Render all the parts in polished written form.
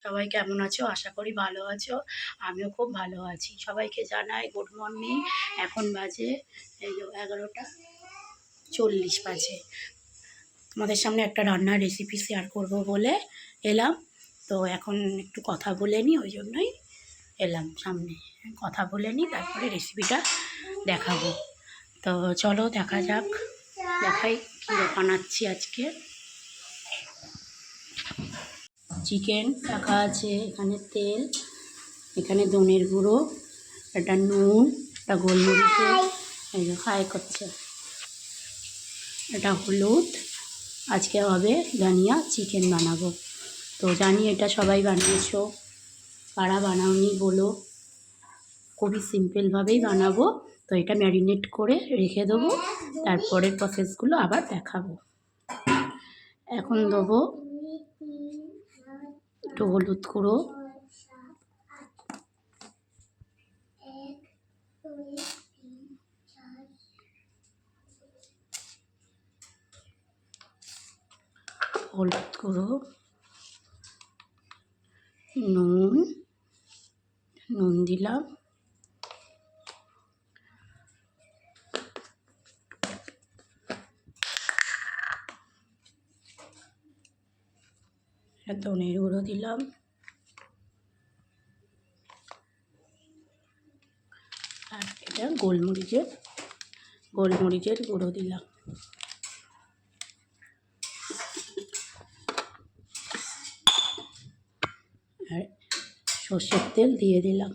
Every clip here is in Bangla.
সবাই কেমন আছো? আশা করি ভালো আছো। আমিও খুব ভালো আছি। সবাইকে জানাই গুড মর্নিং। এখন বাজে এই 11:40 বাজে। তোমাদের সামনে একটা রান্নার রেসিপি শেয়ার করব বলে এলাম। তো এখন একটু কথা বলে নিই, ওই জন্যই এলাম সামনে। কথা বলে নিই, তারপরে রেসিপিটা দেখাবো। তো চলো দেখা যাক, দেখাই কী বানাচ্ছি আজকে। চিকেন রাখা আছে, এখানে তেল, এখানে ধনের গুঁড়ো, এটা নুন, এটা গোলমরিচের, এই যে ফ্রাই করছে, এটা হলুদ। আজকে হবে জানিয়া চিকেন বানাবো। তো জানি এটা সবাই বানিয়েছো, কারা বানাওনি বলো। খুবই সিম্পলভাবেই বানাবো। তো এটা ম্যারিনেট করে রেখে দেবো, তারপরের প্রসেসগুলো আবার দেখাবো। এখন দেবো একটু হলুদ গুঁড়ো, হলুদ গুঁড়ো, নুন দিলাম, ধনের গুঁড়ো দিলাম, আর এটা গোলমরিচের গুঁড়ো দিলাম। আর সর্ষের তেল দিয়ে দিলাম।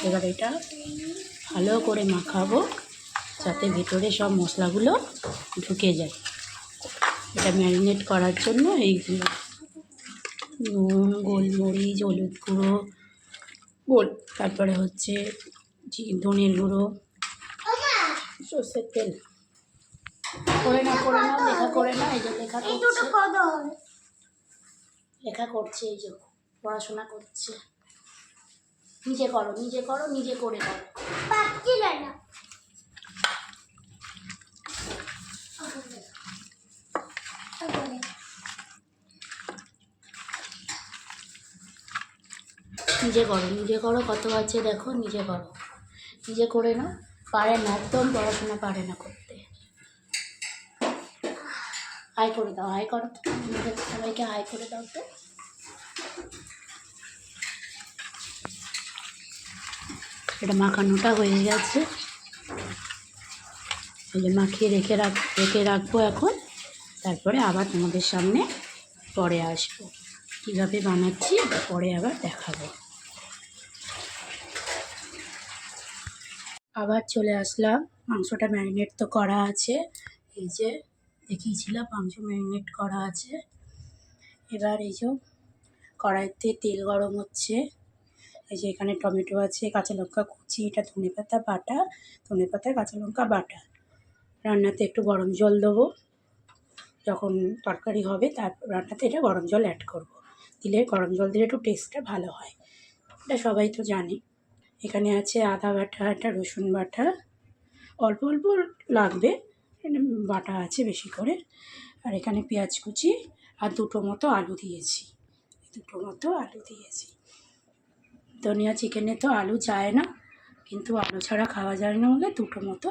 এবার এটা ভালো করে মাখাবো, যাতে ভেতরে সব মশলাগুলো ঢুকে যায়। এটা ম্যারিনেট করার জন্য এইগুলো নুন, গোলমরিচ, হলুদ গুঁড়ো, তারপরে হচ্ছে ধনের গুঁড়ো, সর্ষের তেল। করে না লেখা করে না, এই যে লেখা করছে, এই যে পড়াশোনা করছে। নিজে করো, নিজে করে দাও। নিজে করো, কত আছে দেখো, নিজে করো, নিজে করে নাও। পারে না, একদম পড়াশোনা পারে না করতে। হাই করে দাও, হাই করো তো, সবাইকে হাই করে দাও তো। এটা মাখানোটা হয়ে গেছে, এই যে মাখিয়ে রেখে রাখবো এখন। তারপরে আবার তোমাদের সামনে পরে আসবো, কীভাবে বানাচ্ছি পরে আবার দেখাবো। আবার চলে আসলাম। মাংসটা ম্যারিনেট তো করা আছে, এই যে দেখিয়েছিলাম মাংস ম্যারিনেট করা আছে। এবার এই যে কড়াইতে তেল গরম হচ্ছে, এই যে এখানে টমেটো আছে, কাঁচা লঙ্কা কুচি, এটা ধনেপাতা বাটা, ধনেপাতা কাঁচা লঙ্কা বাটা। রান্নাতে একটু গরম জল দেবো, যখন তরকারি হবে তার রান্নাতে এটা গরম জল অ্যাড করব। দিলে গরম জল দিলে একটু টেস্টটা ভালো হয়, এটা সবাই তো জানে। এখানে আছে আদা বাটা, একটা রসুন বাটা, অল্প অল্প লাগবে, বাটা আছে বেশি করে। আর এখানে পেঁয়াজ কুচি আর দুটো মতো আলু দিয়েছি। ধনিয়া চিকেনে তো আলু চায় না, কিন্তু আলু ছাড়া খাওয়া যায় না বলে দুটো মতো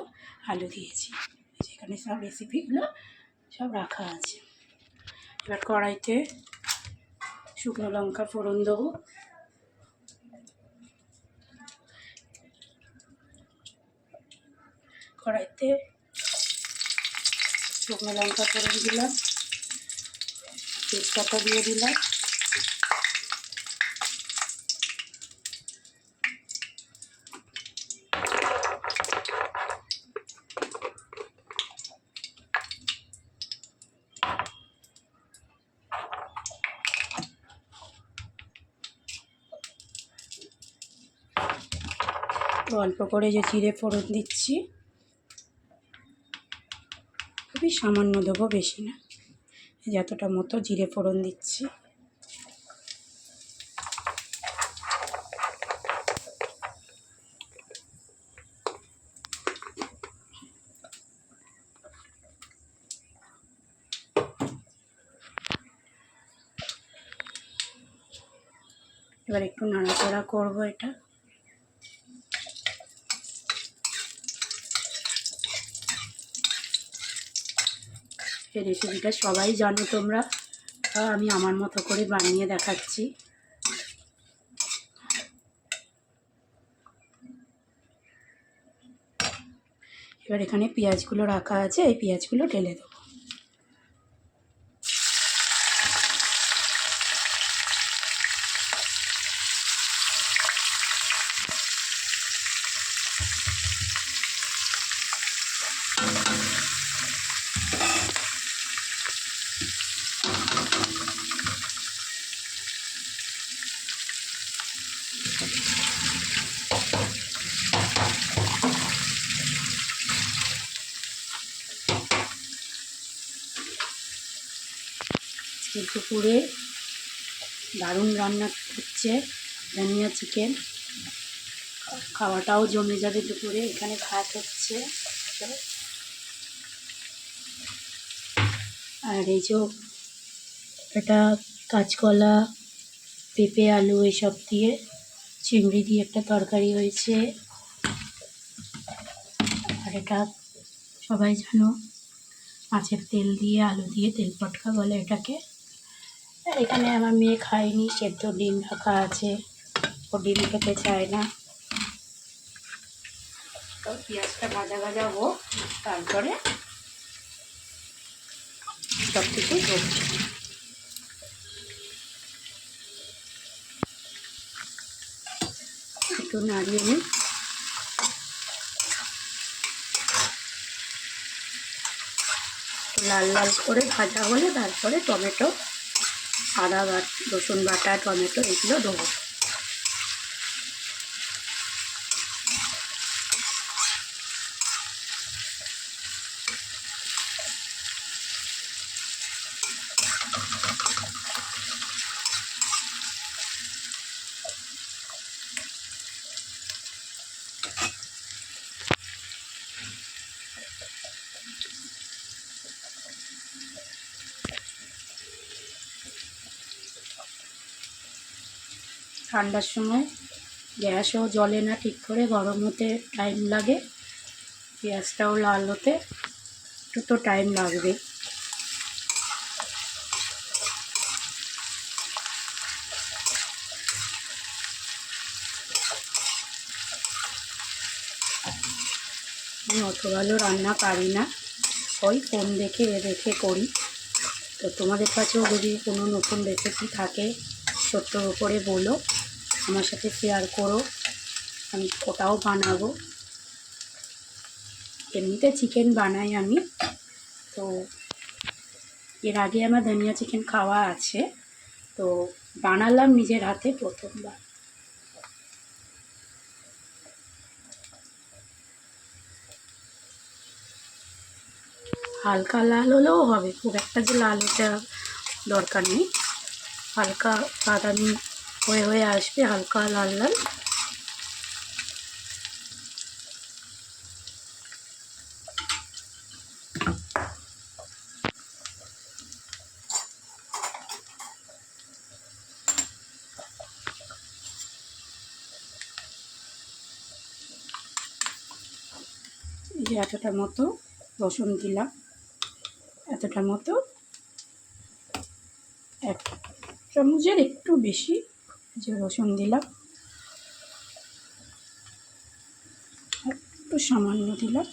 আলু দিয়েছি। এখানে সব রেসিপিগুলো সব রাখা আছে। এবার কড়াইতে শুকনো লঙ্কা ফোড়ন দেবো, কড়াইতে শুকনো লঙ্কা ফোড়ন দিলাম, তেজপাতা দিয়ে দিলাম, অল্প করে যে জিরে ফোড়ন দিচ্ছি, খুবই সামান্য দেবো, বেশি না, যতটা মতো জিরে ফোড়ন দিচ্ছি। এবার একটু নাড়াচাড়া করবো এটা। এই রেসিপিটা সবাই জানো তোমরা, আমি আমার মতো করে বানিয়ে দেখাচ্ছি। এবার এখানে পেঁয়াজগুলো রাখা আছে, এই পেঁয়াজগুলো ঢেলে দেবো। দুপুরে দারুণ রান্না হচ্ছে ধনিয়া চিকেন, খাওয়াটাও জমে যাবে দুপুরে। এখানে ভাত হচ্ছে, আর এই যে এটা কাঁচকলা, পেঁপে, আলু এসব দিয়ে চিংড়ি দিয়ে একটা তরকারি হয়েছে। আর এটা সবাই জানো মাছের তেল দিয়ে আলু দিয়ে তেল পটকা বলে এটাকে। আর এখানে আমার মেয়ে খায়নি, সেদ্ধ ডিম রাখা আছে, ও ডিম খেতে চায় না। তো পেঁয়াজটা ভাজা ভাজা হোক, তারপরে সব কিছু দেবো। একটু নাড়িয়ে নিই। লাল লাল করে ভাজা হলে তারপরে টমেটো, আদা রসুন বাটা, টমেটো এগুলো দেবো। ঠান্ডার সময় গ্যাসও জ্বলে না ঠিক করে, গরম হতে টাইম লাগে, পেঁয়াজটাও লাল হতে একটু তো টাইম লাগবে। আমি অত ভালো রান্না পারি না, ওই ফোন দেখে দেখে করি। তো তোমাদের কাছেও যদি কোনো নতুন রেসিপি থাকে ছোট্টর উপরে বলো, আমার সাথে শেয়ার করো, আমি ওটাও বানাবো। এমনিতে চিকেন বানাই আমি, তো এর আগে আমার ধনিয়া চিকেন খাওয়া আছে, তো বানালাম নিজের হাতে প্রথমবার। হালকা লাল হলেও হবে, খুব একটা যে লাল হতে দরকার নেই, হালকা বাদামি হয়ে হয়ে আসবে, হালকা লাল লাল। এই যে এতটা মতো রসুন দিলাম, এতটা মতো, 1 চামচের একটু বেশি যে রসুন দিলাম, একটু সামান্য দিলাম।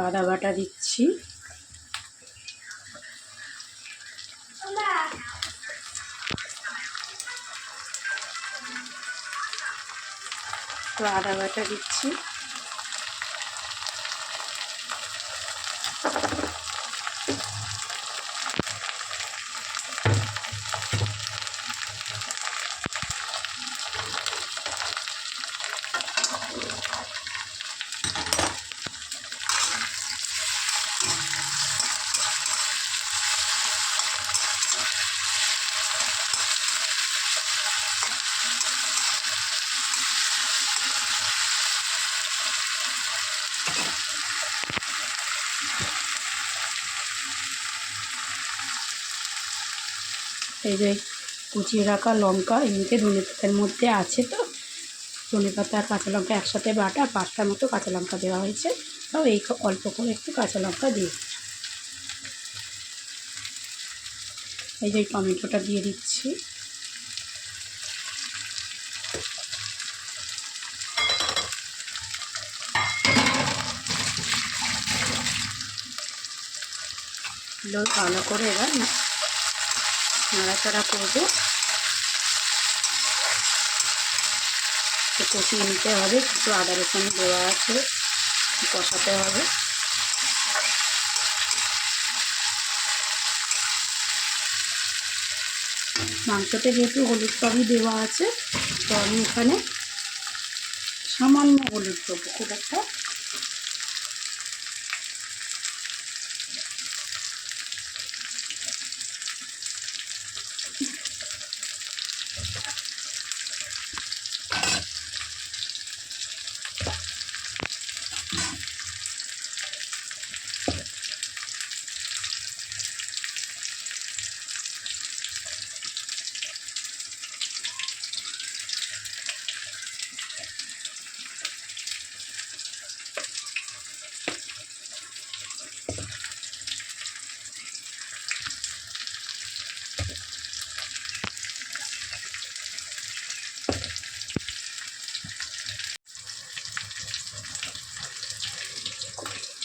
আদা বাটা দিচ্ছি, তো আদা বাটা দিচ্ছি, এই যে কুচিয়ে রাখা লঙ্কা, এমনিতে ধনেপাতার মধ্যে আছে, তো ধনেপাতা আর কাঁচা লঙ্কা একসাথে বাটা 5টা মতো কাঁচা লঙ্কা দেওয়া হয়েছে। তাও এই অল্প করে একটু কাঁচা লঙ্কা দিয়ে, এই যে টমেটোটা দিয়ে দিচ্ছি। ভালো করে এবার নাড়াচাড়া করবো, কষিয়ে নিতে হবে। কিছু আদা রসুন দেওয়া আছে, কষাতে হবে। মাংসতে যেহেতু হলুদ সবই দেওয়া আছে, তো আমি এখানে সামান্য হলুদ দেবো, খুব একটা।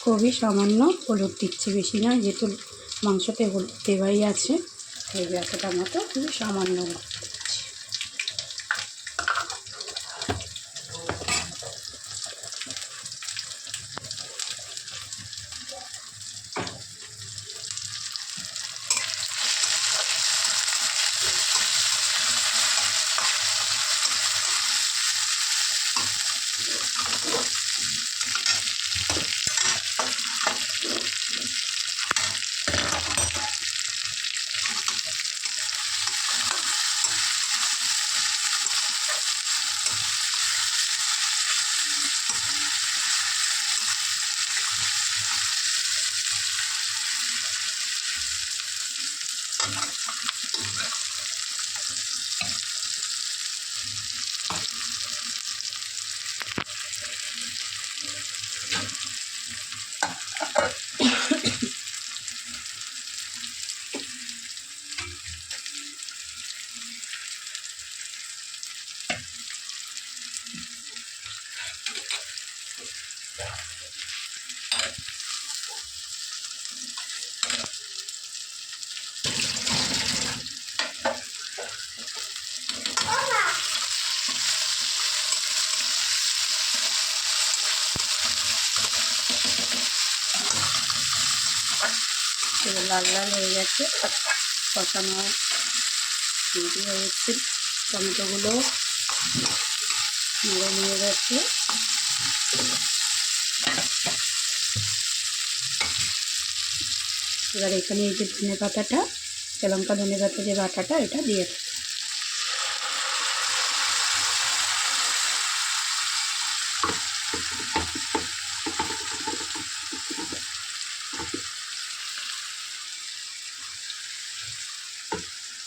খুবই সামান্য হলুদ দিচ্ছি, বেশি না, যেহেতু মাংসতে হলুদ দেওয়াই আছে। এই এতটা মতো খুবই সামান্য হলুদ দিচ্ছি। লাল লাল হয়ে গেছে, কষানো রেডি হয়েছে। টমেটোগুলো নরম হয়ে গেছে। এবার এখানে এই যে ধনে পাতাটা, লঙ্কা ধনে পাতা যে বাটাটা, এটা দিয়ে দেবো।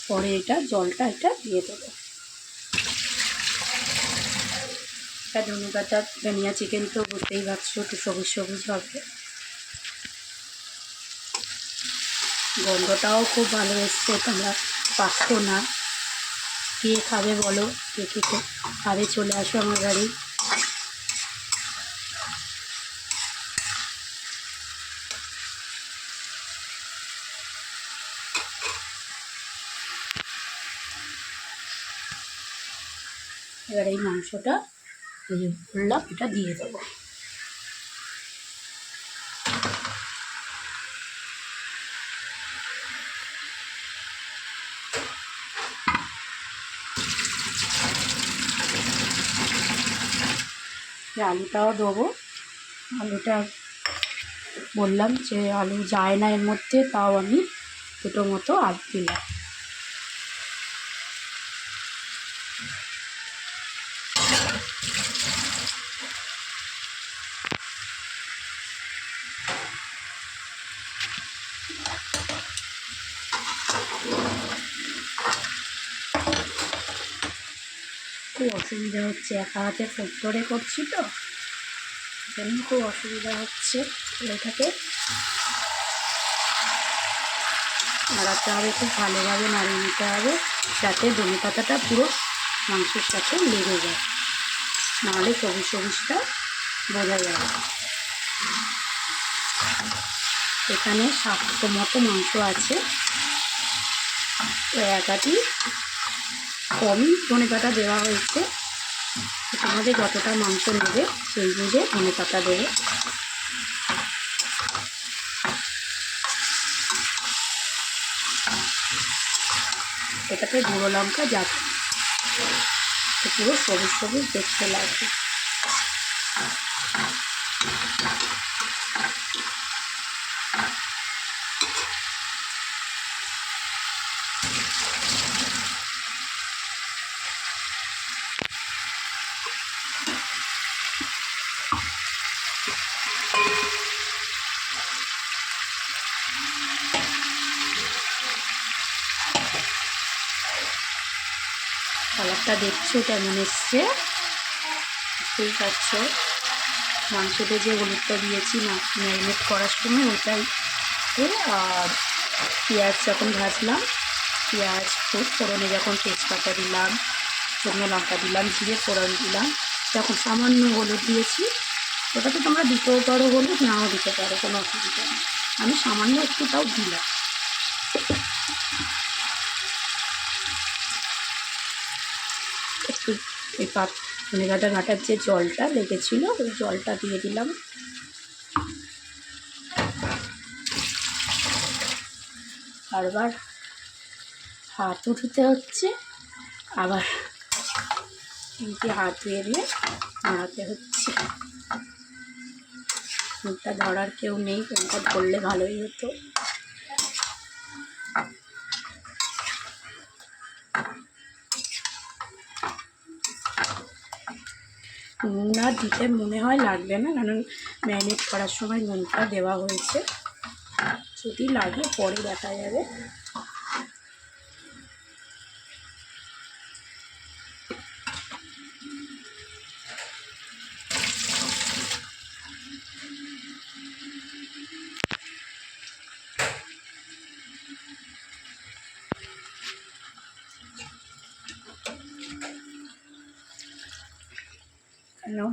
পরে এটা জলটা দিয়ে দেবো। এটা ধনে পাতা ধনিয়া চিকেন তো বুঝতেই পারছো, একটু সবুজ সবুজ হবে। গন্ধটাও খুব ভালো এসছে, তোমরা পাচ্ছ না। কে খাবে বলো, কে কে খাবে চলে আসো আমার বাড়ি। এবার এই মাংসটা এই যে বললাম, এটা দিয়ে দেবো। আলুটাও দেবো। আলুটা বললাম যে আলু যায় না এর মধ্যে, তাও আমি দুটো মতো আলু দিলাম। খুব অসুবিধা হচ্ছে, একা হাতে ধরে করছি তো, জন্য খুব অসুবিধা হচ্ছে। এটাকে নাড়াতে হবে, খুব ভালোভাবে নাড়িয়ে নিতে হবে যাতে ধনে পাতাটা পুরো মাংসের সাথে লেগে যায়, নাহলে সবুজ সবুজটা বোঝা যাবে। এখানে 700 মতো মাংস আছে, একাটি কমই ধনে পাতা দেওয়া হয়েছে। তোমাদের যতটা মাংস নেবে সেই বুঝে ধনে পাতা দেবে। এটাতে গুঁড়ো লঙ্কা যাবে, পুরো সবুজ সবুজ দেখতে লাগবে। কালারটা দেখছো কেমন এসছে, বুঝতেই পারছো। মাংসতে যে হলুদটা দিয়েছি ম্যারিনেট করার সময় ওটাই, আর পেঁয়াজ যখন ভাজলাম, পেঁয়াজ ফোড়নে যখন তেজপাতা দিলাম, শুকনো লঙ্কা দিলাম, জিরে ফোড়ন দিলাম, তখন সামান্য হলুদ দিয়েছি। ওটাতে তোমরা দিতেও পারো হলুদ, নাও দিতে পারো, কোনো অসুবিধা নেই। আমি সামান্য একটু তাও দিলাম। একটু এই ধনে পাতা ঘাটার যে জলটা লেগেছিলো ওই জলটা দিয়ে দিলাম। বারবার হাত উঠতে হচ্ছে, আবার এমনি হাত ধুয়ে দিয়ে নাড়াতে হচ্ছে। মুখটা ধরার কেউ নেই, ফোনটা ধরলে ভালোই হতো। নুন আর দিতে মনে হয় লাগবে না, কারণ ম্যারিনেট করার সময় নুনটা দেওয়া হয়েছে। যদি লাগে পরে দেখা যাবে।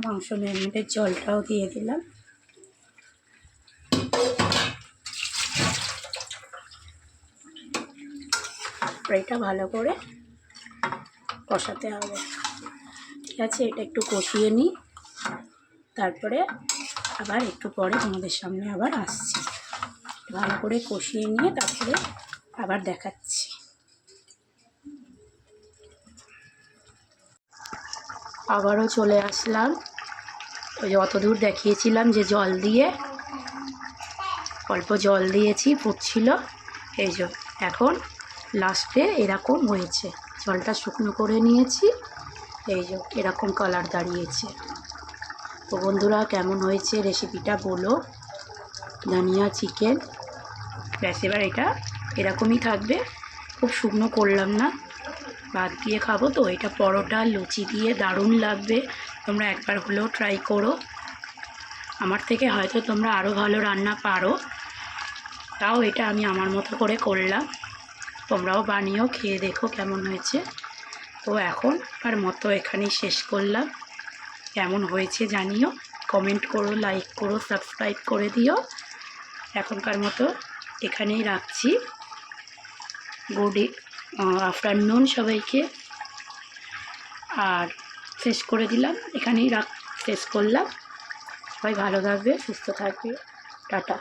মাংস ম্যারিনেটের জলটাও দিয়ে দিলাম। এটা ভালো করে কষাতে হবে, ঠিক আছে। এটা একটু কষিয়ে নিই, তারপরে আবার একটু পরে তোমাদের সামনে আবার আসছি। ভালো করে কষিয়ে নিয়ে তারপরে আবার দেখাচ্ছি। আবারও চলে আসলাম, ওই যে অত দূর দেখিয়েছিলাম যে জল দিয়ে, অল্প জল দিয়েছি, ফুটছিল। এই যে এখন লাস্টে এরকম হয়েছে, জলটা শুকনো করে নিয়েছি, এই যে এরকম কালার দাঁড়িয়েছে। তো বন্ধুরা, কেমন হয়েছে রেসিপিটা বলো। ধনিয়া চিকেন, ব্যাস এবার এটা এরকমই থাকবে, খুব শুকনো করলাম না, ভাত দিয়ে খাবো তো। এটা পরোটা লুচি দিয়ে দারুণ লাগবে, তোমরা একবার হলেও ট্রাই করো। আমার থেকে হয়তো তোমরা আরও ভালো রান্না পারো, তাও এটা আমি আমার মতো করে করলাম, তোমরাও বানিয়েও খেয়ে দেখো কেমন হয়েছে। তো এখন আর মতো এখানেই শেষ করলাম। কেমন হয়েছে জানিও, কমেন্ট করো, লাইক করো, সাবস্ক্রাইব করে দিও। এখনকার মতো এখানেই রাখছি। গুড আফটারনুন সবাইকে, আর শেষ করে দিলাম, এখানেই শেষ করলাম। সবাই ভালো থাকবে, সুস্থ থাকবে, টাটা।